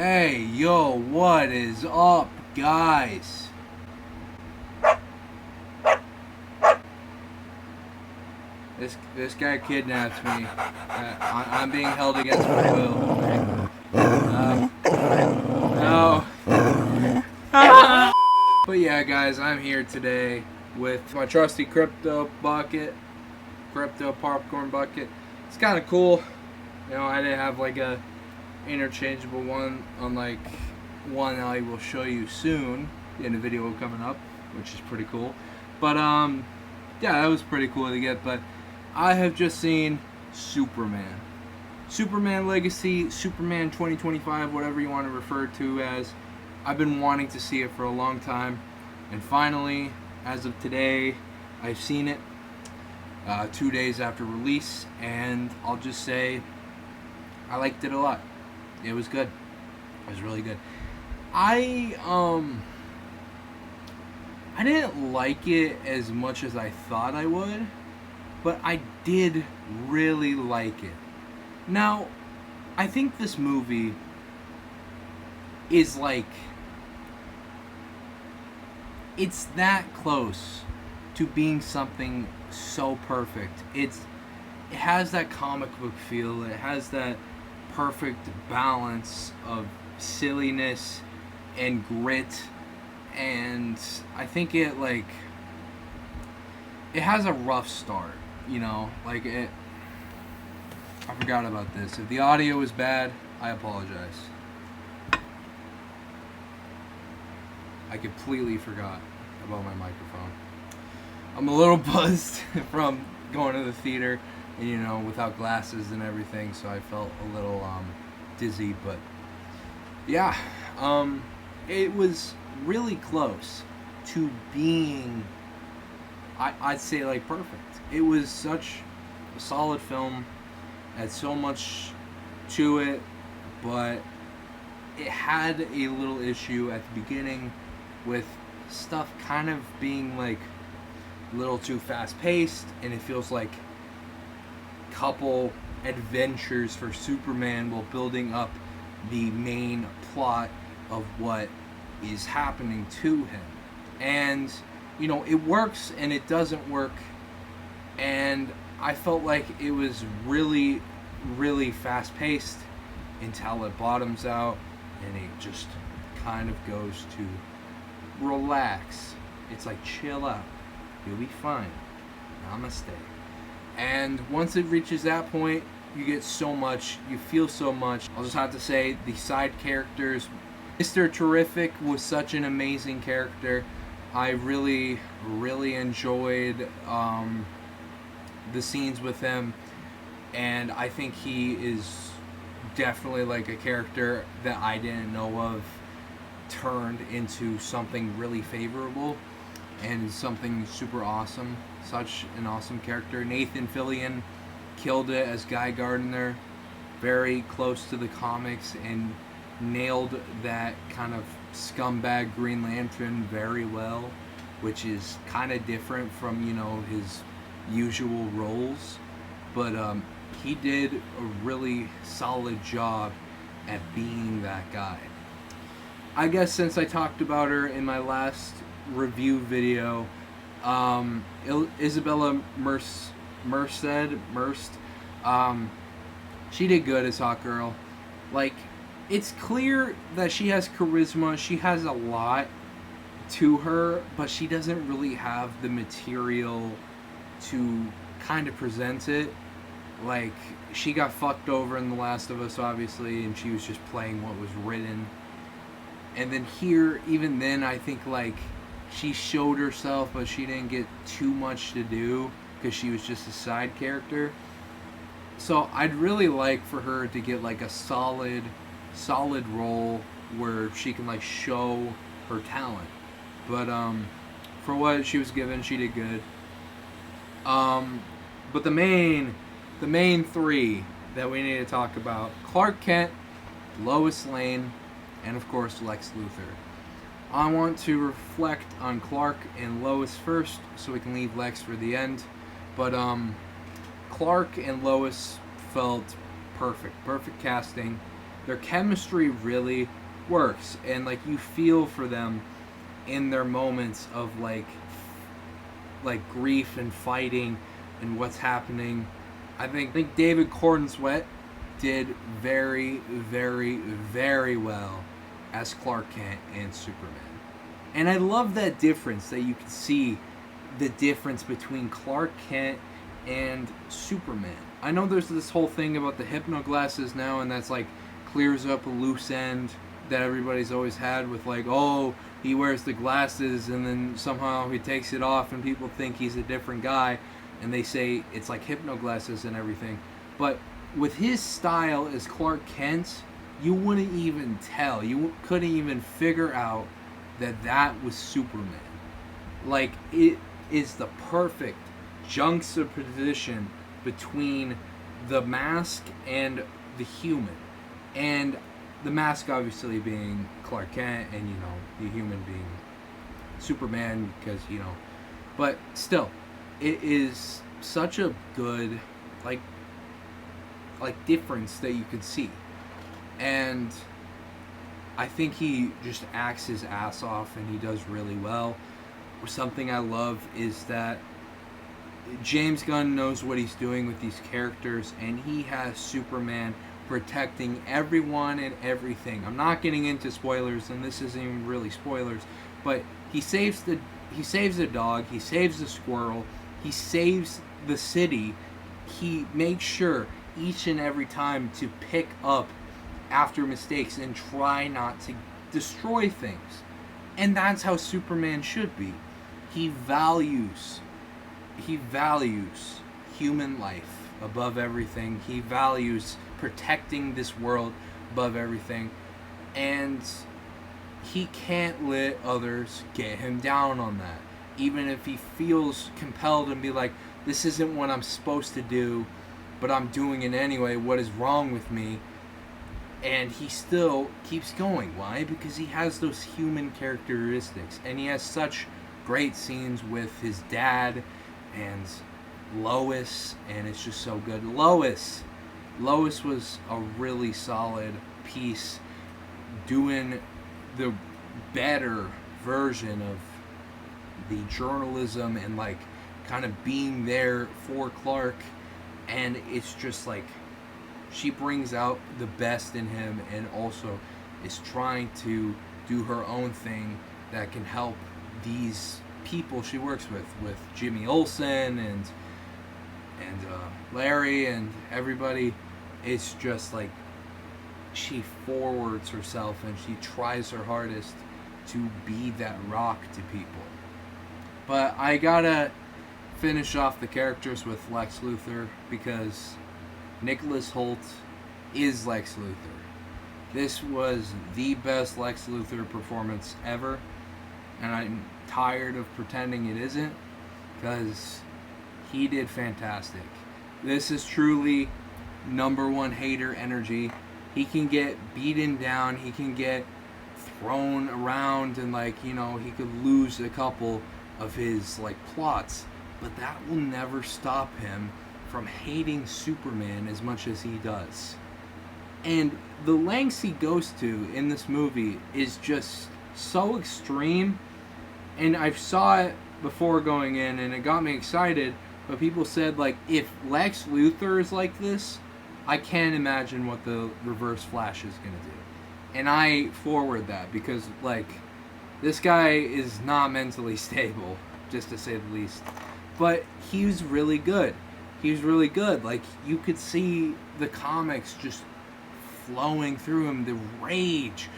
Hey, yo, what is up, guys? This guy kidnapped me. I'm being held against my will. No. But yeah, guys, I'm here today with my trusty crypto popcorn bucket. It's kind of cool. You know, I didn't have like a interchangeable one, unlike one I will show you soon in a video coming up, which is pretty cool. But yeah, that was pretty cool to get. But I have just seen Superman Legacy, Superman 2025, whatever you want to refer to as. I've been wanting to see it for a long time, and finally, as of today, I've seen it 2 days after release, and I'll just say I liked it a lot. It was good. It was really good. I didn't like it as much as I thought I would, but I did really like it. Now, I think this movie is like, it's that close to being something so perfect. It has that comic book feel. It has that perfect balance of silliness and grit, and I think it has a rough start, like it. I forgot about this. If the audio is bad, I apologize. I completely forgot about my microphone. I'm a little buzzed from going to the theater, and without glasses and everything, so I felt a little dizzy. But yeah, it was really close to being, I'd say, like, perfect. It was such a solid film, had so much to it, but it had a little issue at the beginning with stuff kind of being like a little too fast paced, and it feels like couple adventures for Superman while building up the main plot of what is happening to him. And it works and it doesn't work, and I felt like it was really, really fast paced until it bottoms out and it just kind of goes to relax. It's like, chill out, you'll be fine, namaste. And once it reaches that point, you get so much, you feel so much. I'll just have to say, the side characters, Mr. Terrific was such an amazing character. I really, really enjoyed the scenes with him, and I think he is definitely like a character that I didn't know of turned into something really favorable and something super awesome. Such an awesome character. Nathan Fillion killed it as Guy Gardner, very close to the comics, and nailed that kind of scumbag Green Lantern very well, which is kind of different from his usual roles, but he did a really solid job at being that guy. I guess since I talked about her in my last review video, Isabella Merced, she did good as Hawkgirl. Like, it's clear that she has charisma, she has a lot to her, but she doesn't really have the material to kind of present it. Like, she got fucked over in The Last of Us, obviously, and she was just playing what was written. And then here, even then, I think, like, she showed herself, but she didn't get too much to do because she was just a side character. So I'd really like for her to get like a solid role where she can like show her talent. But for what she was given, she did good. But the main three that we need to talk about: Clark Kent, Lois Lane, and of course Lex Luthor. I want to reflect on Clark and Lois first, so we can leave Lex for the end. But Clark and Lois felt perfect casting. their chemistry really works, and like you feel for them in their moments of like grief and fighting and what's happening. I think David Cornsweet did very, very, very well as Clark Kent and Superman. And I love that difference, that you can see the difference between Clark Kent and Superman. I know there's this whole thing about the hypno glasses now, and that's like clears up a loose end that everybody's always had with like, oh, he wears the glasses and then somehow he takes it off and people think he's a different guy, and they say it's like hypno glasses and everything. But with his style as Clark Kent, you wouldn't even tell. You couldn't even figure out that was Superman. Like, it is the perfect juxtaposition between the mask and the human. And the mask obviously being Clark Kent, and, you know, the human being Superman, because, you know. But still, it is such a good, like difference that you could see. And I think he just acts his ass off, and he does really well. Something I love is that James Gunn knows what he's doing with these characters, and he has Superman protecting everyone and everything. I'm not getting into spoilers, and this isn't even really spoilers, but he saves the dog, he saves the squirrel, he saves the city. He makes sure each and every time to pick up after mistakes and try not to destroy things. And that's how Superman should be. He values human life above everything. He values protecting this world above everything. And he can't let others get him down on that. Even if he feels compelled and be like, this isn't what I'm supposed to do, but I'm doing it anyway. What is wrong with me? And he still keeps going. Why? Because he has those human characteristics. And he has such great scenes with his dad and Lois. And it's just so good. Lois was a really solid piece, doing the better version of the journalism and like kind of being there for Clark. And it's just like, she brings out the best in him, and also is trying to do her own thing that can help these people she works with Jimmy Olsen and Larry and everybody. It's just like she forwards herself and she tries her hardest to be that rock to people. But I gotta finish off the characters with Lex Luthor, because Nicholas Hoult is Lex Luthor. This was the best Lex Luthor performance ever, and I'm tired of pretending it isn't, because he did fantastic. This is truly number one hater energy. He can get beaten down, he can get thrown around, and like, you know, he could lose a couple of his like plots, but that will never stop him from hating Superman as much as he does. And the lengths he goes to in this movie is just so extreme. And I saw it before going in and it got me excited, but people said, like, if Lex Luthor is like this, I can't imagine what the Reverse Flash is going to do. And I forward that because, like, this guy is not mentally stable, just to say the least. But he was really good. He was really good. Like, you could see the comics just flowing through him, the rage,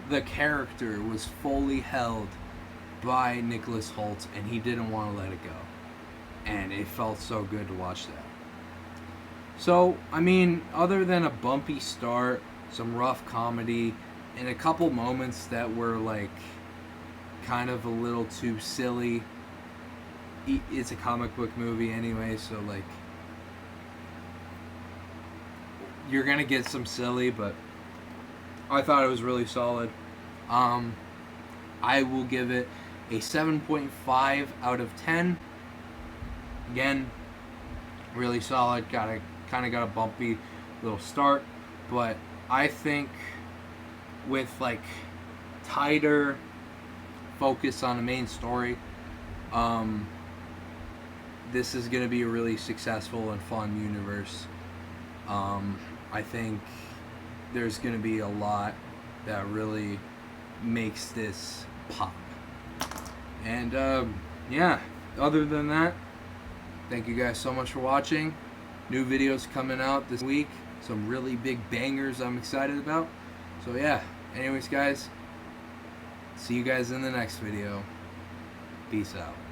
the character was fully held by Nicholas Hoult, and he didn't want to let it go. And it felt so good to watch that. So, I mean, other than a bumpy start, some rough comedy, and a couple moments that were, like, kind of a little too silly, it's a comic book movie anyway, so, like, you're gonna get some silly, but I thought it was really solid. I will give it a 7.5 out of 10. Again, really solid. Gotta kind of got a bumpy little start, but I think with like tighter focus on the main story, this is going to be a really successful and fun universe. I think there's going to be a lot that really makes this pop. And yeah, other than that, thank you guys so much for watching. New videos coming out this week. Some really big bangers I'm excited about. So yeah, anyways guys, see you guys in the next video. Peace out.